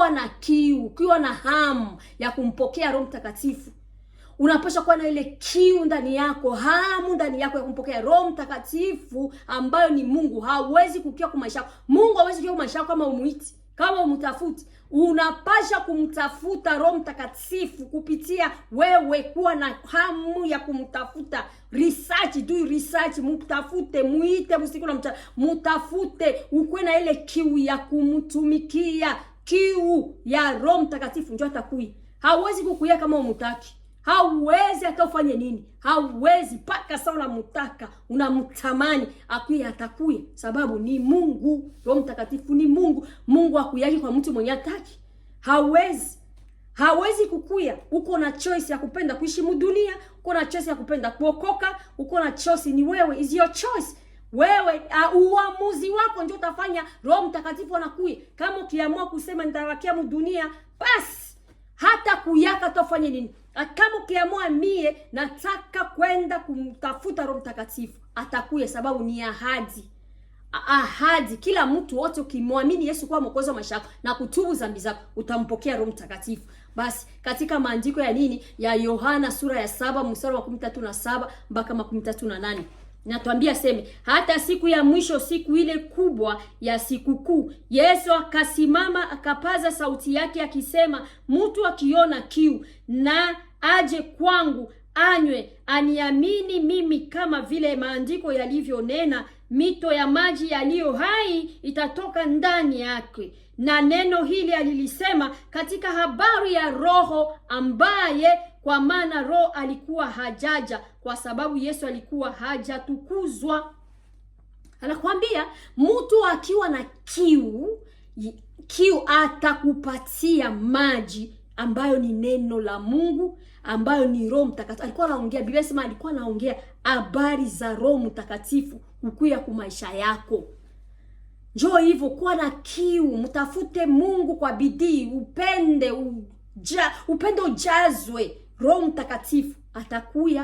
ukiwa na kiu, ukiwa na hamu ya kumpokea Roho Mtakatifu, unapaswa kuwa na ile kiu ndani yako, hamu ndani yako ya kumpokea Roho Mtakatifu ambayo ni Mungu. Hawezi kukia kwa maisha yako. Mungu hawezi kukia kwa maisha yako kama umuiti, kama umtafuti. Unapaswa kumtafuta Roho Mtakatifu kupitia wewe kuwa na hamu ya kumtafuta. Research, mtafute, muite usiku na mchana, mtafute, ukuwe na ile kiu ya kumtumikia, kiu ya Roho Mtakatifu ndio atakuja. Hawezi kukuia kama umtaki. Hauwezi hata ufanye nini. Hauwezi paka sawa unamtaka, unamtamani, akuye atakuye, sababu ni Mungu. Roho Mtakatifu ni Mungu. Mungu akuyaki kwa mtu mwenye hataki. Hawezi kukuya. Uko na choice ya kupenda kuishi mudunia, uko na choice ya kupenda kuokoka, uko na choice, ni wewe, is your choice. Wewe uamuzi wako ndio utafanya Roho Mtakatifu anakuye. Kama ukiamua kusema nitawakia mudunia, basi hata kuyaka tofanye nini. Kama ukiamua mie nataka kwenda kumtafuta Roho Mtakatifu, atakuye, sababu ni ahadi. Kila mtu wote ukimwamini Yesu kuwa mwokozi wa maisha yako na kutubu dhambi zako, utampokea Roho Mtakatifu. Basi katika maandiko ya nini ya Yohana sura ya 7 mstari wa 17 mpaka 18, natuambia seme, hata siku ya mwisho, siku ile kubwa ya sikukuu, Yesu akasimama akapaza sauti yake akisema, mtu akiona kiu na aje kwangu anywe. Aniamini mimi, kama vile maandiko yalivyonena, mito ya maji yaliyo hai itatoka ndani yake. Na neno hili alilisema katika habari ya Roho ambaye, kwa maana Roho alikuwa hajaja kwa sababu Yesu alikuwa hajatukuzwa. Anakuambia mtu akiwa na kiu atakupatia maji ambayo ni neno la Mungu, ambayo ni Roho Mtakatifu. Alikuwa anaongea, Biblia inasema alikuwa anaongea habari za Roho Mtakatifu kukuya kwa maisha yako. Njoo hivyo, kuwa na kiu, mtafute Mungu kwa bidii, upende ujazwe. Roho Mtakatifu atakuya